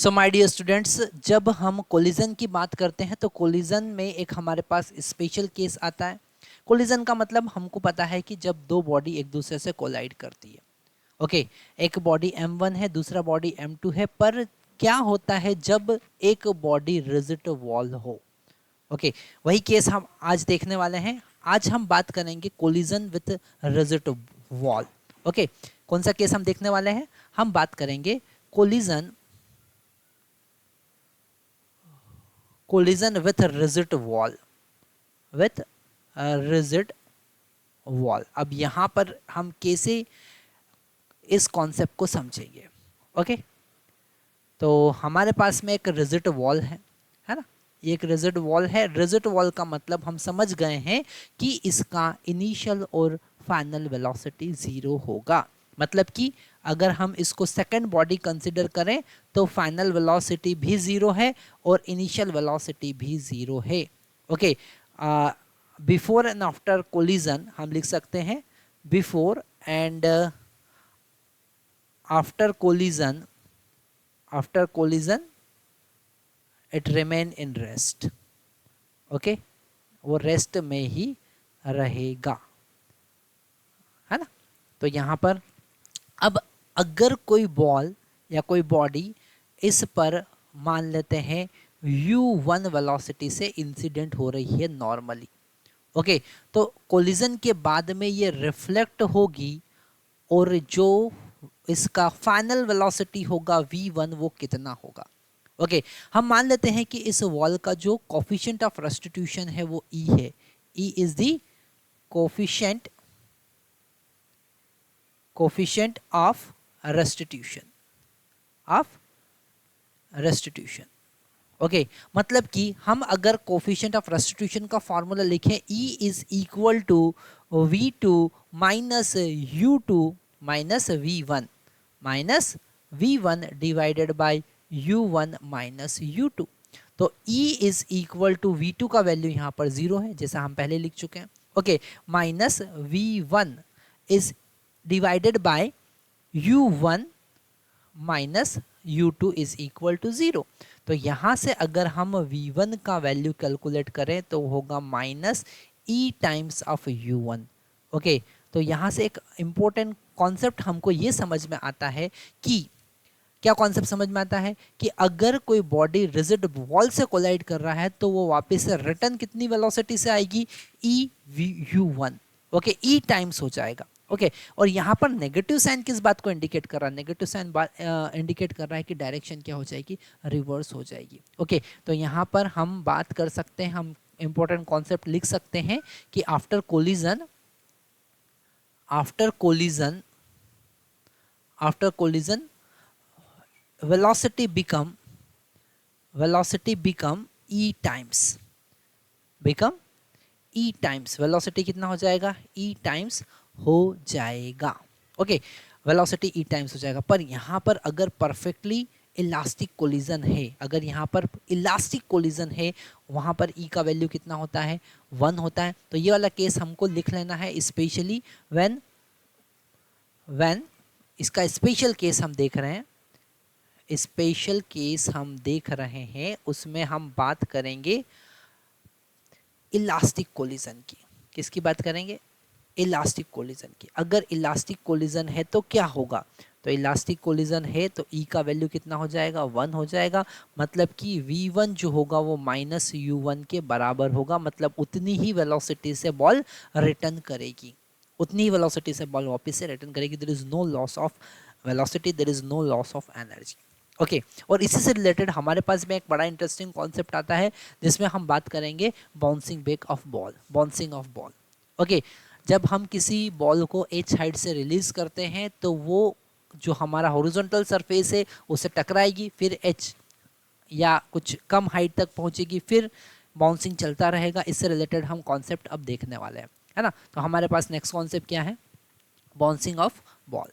So my dear students, जब हम collision की बात करते हैं तो कोलिजन में एक हमारे पास स्पेशल केस आता है। कोलिजन का मतलब हमको पता है कि जब दो बॉडी एक दूसरे से कोलाइड करती है। ओके, एक बॉडी m1 है, दूसरा बॉडी m2 है, पर क्या होता है जब एक बॉडी रिजिड वॉल हो। ओके, वही केस हम आज देखने वाले हैं। आज हम बात करेंगे collision with rigid wall. Okay, कौन सा केस हम देखने वाले हैं? हम बात करेंगे collision with rigid wall, with rigid wall. अब यहाँ पर हम कैसे इस कॉन्सेप्ट को समझेंगे? ओके, तो हमारे पास में एक रिजिड वॉल है ना, ये एक रिजिड वॉल है। रिजिड वॉल का मतलब हम समझ गए हैं कि इसका इनिशियल और फाइनल वेलोसिटी जीरो होगा। मतलब कि अगर हम इसको सेकंड बॉडी कंसिडर करें तो फाइनल वेलोसिटी भी जीरो है और इनिशियल वेलोसिटी भी जीरो है। Okay, before and after collision हम लिख सकते हैं before and after collision it remain in rest. Okay, वो रेस्ट में ही रहेगा, है ना। तो यहाँ पर अब अगर कोई बॉल या कोई बॉडी इस पर मान लेते हैं u1 वेलोसिटी से इंसिडेंट हो रही है नॉर्मली। ओके, तो कोलिजन के बाद में ये रिफ्लेक्ट होगी और जो इसका फाइनल वेलोसिटी होगा v1 वो कितना होगा। ओके, हम मान लेते हैं कि इस वॉल का जो कोफिशिएंट ऑफ रेस्टिट्यूशन है वो E है। E is the coefficient of restitution. Okay, मतलब कि हम अगर कोफिशिएंट ऑफ रेस्टिट्यूशन का फॉर्मूला लिखें E is equal to V2 minus U2 minus V1 divided by U1 minus U2। तो E is equal to V2 का value यहाँ पर जीरो है जैसा हम पहले लिख चुके हैं। Okay, minus V1 is divided by U1 minus U2 is equal to zero. तो यहाँ से अगर हम V1 का वैल्यू कैलकुलेट करें तो होगा minus E times of U1। Okay, तो यहाँ से एक इम्पोर्टेंट कॉन्सेप्ट हमको ये समझ में आता है कि क्या कॉन्सेप्ट समझ में आता है कि अगर कोई बॉडी रिजिड वॉल से कोलाइड कर रहा है तो वो वापस से रिटर्न कितनी वेलोसिटी से आएगी? u1। ओके, E टाइम्स हो जाएगा। ओके, और यहाँ पर नेगेटिव साइन किस बात को इंडिकेट कर रहा है? नेगेटिव साइन इंडिकेट कर रहा है कि डायरेक्शन क्या हो जाएगी? रिवर्स हो जाएगी। ओके, तो यहाँ पर हम बात कर सकते हैं, हम इंपॉर्टेंट कॉन्सेप्ट लिख सकते हैं कि after collision velocity become E times, velocity कितना हो जाएगा? E टाइम्स हो जाएगा। ओके, वेलोसिटी E टाइम्स हो जाएगा। पर यहाँ पर अगर परफेक्टली इलास्टिक कोलिजन है, अगर यहाँ पर इलास्टिक कोलिजन है, वहाँ पर E का वैल्यू कितना होता है? 1 होता है। तो ये वाला केस हमको लिख लेना है, स्पेशली व्हेन इसका स्पेशल केस हम देख रहे हैं, उसमें हम बात करेंगे इलास्टिक कोलिजन की। किसकी बात करेंगे? इलास्टिक कोलिजन की। अगर इलास्टिक कोलिजन है तो क्या होगा? तो इलास्टिक कोलिजन है तो E का वैल्यू कितना हो जाएगा? 1 हो जाएगा। मतलब कि V1 जो होगा वो माइनस U1 के बराबर होगा। मतलब उतनी ही वेलोसिटी से बॉल रिटर्न करेगी, वापस से रिटर्न करेगी। There is no loss of velocity, there is no loss of energy. Okay, और इसी से रिलेटेड हमारे पास में एक बड़ा इंटरेस्टिंग कॉन्सेप्ट आता है जिसमें हम बात करेंगे बाउंसिंग ऑफ बॉल। ओके, जब हम किसी बॉल को h हाइट से रिलीज करते हैं तो वो जो हमारा हॉरिजॉन्टल सरफेस है उससे टकराएगी, फिर h या कुछ कम हाइट तक पहुंचेगी, फिर बाउंसिंग चलता रहेगा। इससे रिलेटेड हम कॉन्सेप्ट अब देखने वाले हैं, है ना। तो हमारे पास नेक्स्ट कॉन्सेप्ट क्या है? Bouncing off ball.